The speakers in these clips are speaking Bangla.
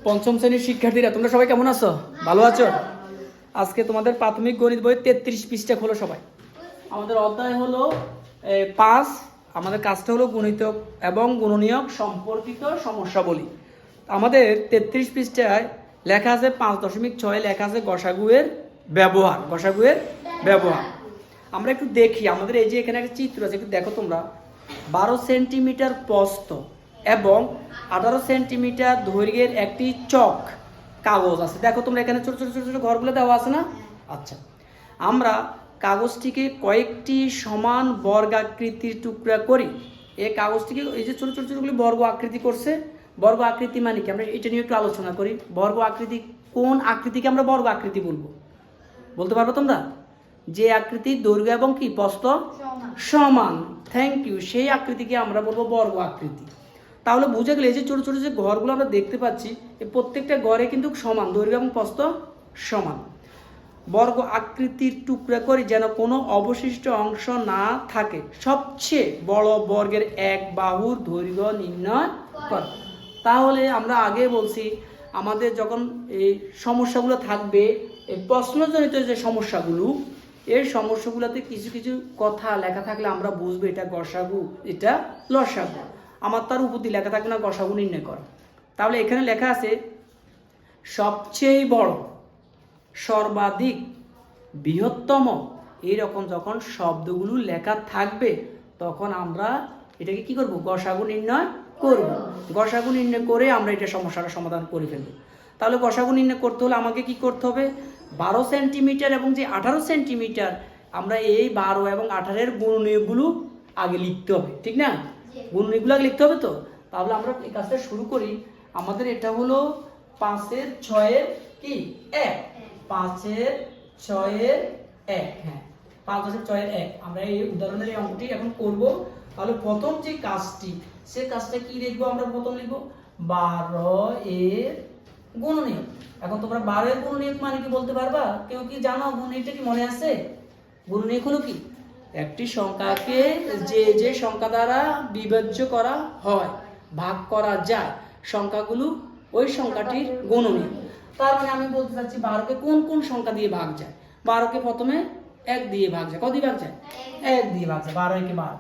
পঞ্চম শ্রেণীর শিক্ষার্থীরা তোমরা সবাই কেমন আছো? ভালো আছো? আজকে তোমাদের প্রাথমিক গণিত বই 33 পৃষ্ঠা খোলো সবাই। আমাদের অধ্যায় হলো 5। আমাদের কাজটা হলো গুণিতক এবং গুণনীয়ক সম্পর্কিত সমস্যাবলী। আমাদের 33 পৃষ্ঠায় লেখা আছে 5.6 লেখা আছে গসাগুয়ের ব্যবহার। আমরা একটু দেখি, আমাদের এই যে এখানে একটা চিত্র আছে, একটু দেখো তোমরা। 12 সেন্টিমিটার প্রস্থ এবং 18 সেন্টিমিটার দৈর্ঘ্যের একটি চক কাগজ আছে। দেখো তোমরা এখানে ছোট ছোট ছোট ছোট ঘরগুলো দেওয়া আছে না? আচ্ছা, আমরা কাগজটিকে কয়েকটি সমান বর্গাকৃতির টুকরা করি। এই কাগজটিকে এই যে ছোট ছোট ছোটগুলি বর্গ আকৃতি করছে। বর্গ আকৃতি মানে কি? আমরা এটা নিয়ে একটু আলোচনা করি। বর্গ আকৃতি, কোন আকৃতিকে আমরা বর্গ আকৃতি বলবো? বলতে পারবো তোমরা? যে আকৃতির দৈর্ঘ্য এবং কি প্রস্থ সমান, থ্যাংক ইউ, সেই আকৃতিকে আমরা বলবো বর্গ আকৃতি। তাহলে বুঝে গেলে এই যে ছোট ছোট যে ঘরগুলো আমরা দেখতে পাচ্ছি, এই প্রত্যেকটা ঘরে কিন্তু সমান দৈর্ঘ্য এবং প্রস্থ সমান। বর্গ আকৃতির টুকরা করে যেন কোনো অবশিষ্ট অংশ না থাকে, সবচেয়ে বড় বর্গের এক বাহুর দৈর্ঘ্য নির্ণয় কর। তাহলে আমরা আগে বলছি, আমাদের যখন এই সমস্যাগুলো থাকবে, এই প্রশ্নজনিত যে সমস্যাগুলো, এই সমস্যাগুলোতে কিছু কিছু কথা লেখা থাকলে আমরা বুঝবো এটা গসাগু, এটা লসাগু। আমার তার উপর লেখা থাকবে না গসাগু নির্ণয় কর। তাহলে এখানে লেখা আছে সবচেয়ে বড়, সর্বাধিক, বৃহত্তম, এইরকম যখন শব্দগুলো লেখা থাকবে তখন আমরা এটাকে কি করব? গসাগু নির্ণয় করব। গসাগু নির্ণয় করে আমরা এটা সমস্যাটা সমাধান করে ফেলব। তাহলে গসাগু নির্ণয় করতে হলে আমাকে কি করতে হবে? 12 সেন্টিমিটার এবং যে 18 সেন্টিমিটার, আমরা এই 12 এবং 18 এর গুণনীয়কগুলো আগে লিখতে হবে, ঠিক না? গুণনীয়কগুলো আগে লিখতে হবে। তো তাহলে আমরা এই কাজটা শুরু করি। আমাদের এটা হলো 5-এর 6-এর কি 1, 5-এর 6-এর 1, হ্যাঁ 5-6-এর 1। আমরা এই উদাহরণের এই অঙ্কটি এখন করব। তাহলে প্রথম যে কাজটি, সে কাজটা কি লিখবো? আমরা প্রথম লিখবো 12 এর গুণনীয়ক। এখন তোমরা 12 এর গুণনীয়ক মানে কি বলতে পারবা? কেউ কি জানো? গুণনীয়কটা কি মনে আছে? গুণনীয়ক হলো কি? একটি সংখ্যাকে যে যে সংখ্যা দ্বারা বিভাজ্য করা হয়, ভাগ করা যায়, সংখ্যাগুলো ওই সংখ্যাটির গুণনীয়ক। তার মানে আমি বলতে চাচ্ছি 12কে কোন কোন সংখ্যা দিয়ে ভাগ যায়? 12কে প্রথমে 1 দিয়ে ভাগ যায়। কত দিয়ে ভাগ যায়? 1 দিয়ে ভাগ যায়। 12 কে 12,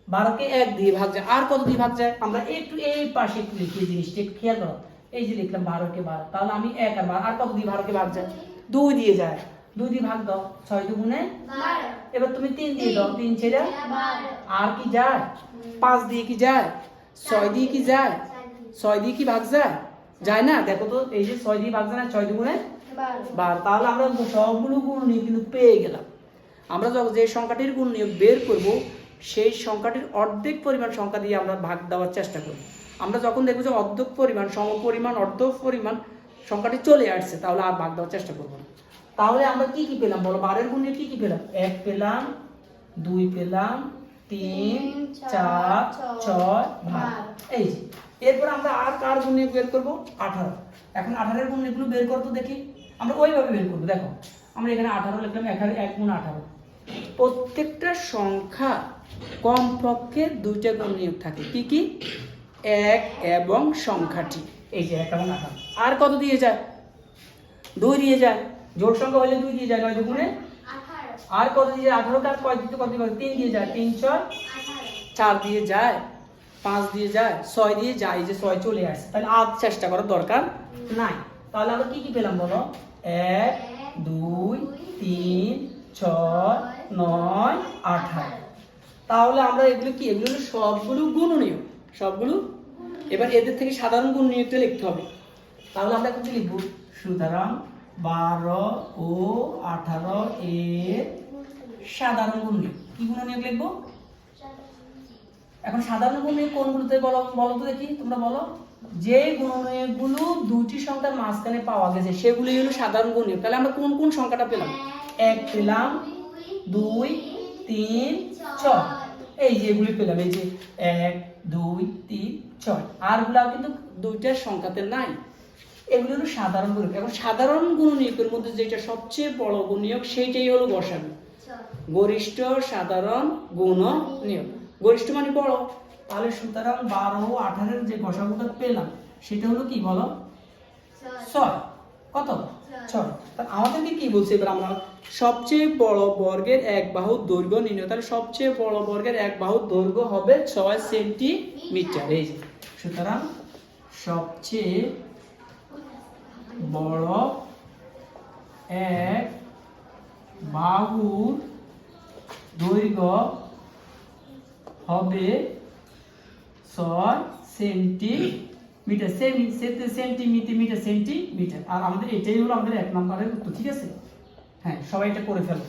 12কে 1 দিয়ে ভাগ যায়। আর কত দিয়ে ভাগ যায়? আমরা একটু এই পাশে একটু লিখি, জিনিসটা একটু খেয়াল করো। এই যে লিখলাম 12কে 12, তাহলে আমি 1 আর 12, আর কত দিয়ে 12কে ভাগ যায়? 2 দিয়ে যায়। 2 দিয়ে ভাগ দাও, 6 দুগুণে 12। এবার তুমি 3 দিয়ে দাও, 3 ছেড়ে 12। আর কি যায়? 5 দিয়ে কি যায়? 6 দিয়ে কি যায়? 6 দিয়ে কি ভাগ যায়? যায় না? দেখো তো, এই যে 6 দিয়ে ভাগ যায় না, 6 দুগুণে 12। তাহলে আমরা সবগুলো গুণনীয়ক কিন্তু পেয়ে গেলাম। আমরা যখন যে সংখ্যাটির গুণনীয়ক বের করব, সেই সংখ্যাটির অর্ধেক পরিমাণ সংখ্যা দিয়ে আমরা ভাগ দেওয়ার চেষ্টা করি। আমরা যখন দেখবো যে অর্ধেক পরিমাণ, সমপরিমাণ, অর্ধেক পরিমাণ সংখ্যাটি চলে আসছে, তাহলে আর ভাগ দেওয়ার চেষ্টা করবো না। তাহলে আমরা কি কি পেলাম বলো? 12 এর গুণনীয়ক কি কি পেলাম? 1 পেলাম, 2 পেলাম, 3, 4, 6 ভাগ। এই যে এরপর আমরা আর কার গুণনীয়ক বের করবো? 18। এখন 18 এর গুণনীয়কগুলো বের করতে দেখি। আমরা ওইভাবে বের করবো। দেখো, আমরা এখানে 18 লিখলাম, 1 গুণ 18। প্রত্যেকটা সংখ্যা কমপক্ষে 2টা গুণনীয়ক থাকে। কি কি? 1 এবং সংখ্যাটি, এই যে 1 এবং 18। আর কত দিয়ে যায়? 2 দিয়ে যায়। জোড় সংখ্যা হলে 2 দিয়ে যায়, 9 দুগুণে 18। আর কত দিয়ে যায়? 18 কার কয় দিতে কত দিয়ে? 3 দিয়ে যায়, 3 6 18। 4 দিয়ে যায়, 5 দিয়ে যায়, 6 দিয়ে যায়। এই যে 6 চলে আসছে, তাহলে আর চেষ্টা করার দরকার নাই। তাহলে আমরা কি কি পেলাম বলো? 1 2 3 6 9 18। তাহলে আমরা এগুলো কি? এগুলো সবগুলো গুণনীয়ক, সবগুলো। এবার এদের থেকে সাধারণ গুণনীয়কটা লিখতে হবে। তাহলে আমরা এখন কি লিখবো? সুতরাং 12 ও 18 এর সাধারণ গুণনীয়ক। কি গুণনীয়ক লিখবো? এখন সাধারণ গুণনীয়ক কোনগুলোতে বলো তো দেখি, তোমরা বলো। যে গুণনীয়কগুলো দুটি সংখ্যার মাঝখানে পাওয়া গেছে সেগুলোই হলো সাধারণ গুণনীয়ক। তাহলে আমরা কোন কোন সংখ্যাটা পেলাম? 1 পেলাম, 2 3 6, এই যে এগুলি পেলাম। এই যে 1 2 3 6, আরগুলা কিন্তু দুইটার সংখ্যাতে নাই। এগুলো হলো সাধারণ গুণনীয়ক। এখন সাধারণ গুণনীয়কের মধ্যে যেটা সবচেয়ে বড় গুণনীয়ক, সেইটাই হলো গসাগু, গরিষ্ঠ সাধারণ গুণনীয়ক। গরিষ্ঠ মানে বড়, তাহলে সুতরাং 12 ও 18 যে গসাগুটা পেলাম সেটা হলো কি বলো? 6। কত? 6। তাহলে আমাদেরকে কি বলছে এবার? আমরা সবচেয়ে বড় বর্গের এক বাহুর দৈর্ঘ্য নির্ণয়। তাহলে সবচেয়ে বড় বর্গের এক বাহুর দৈর্ঘ্য হবে 6 সেন্টিমিটার। এই যে সুতরাং সবচেয়ে বড় এক বাহুর দৈর্ঘ্য হবে 6 সেন্টিমিটার। সেন্টিমিটার। আর আমাদের এটাই হলো আমাদের 1 নম্বরের উত্তর। ঠিক আছে? হ্যাঁ, সবাই এটা করে ফেলো।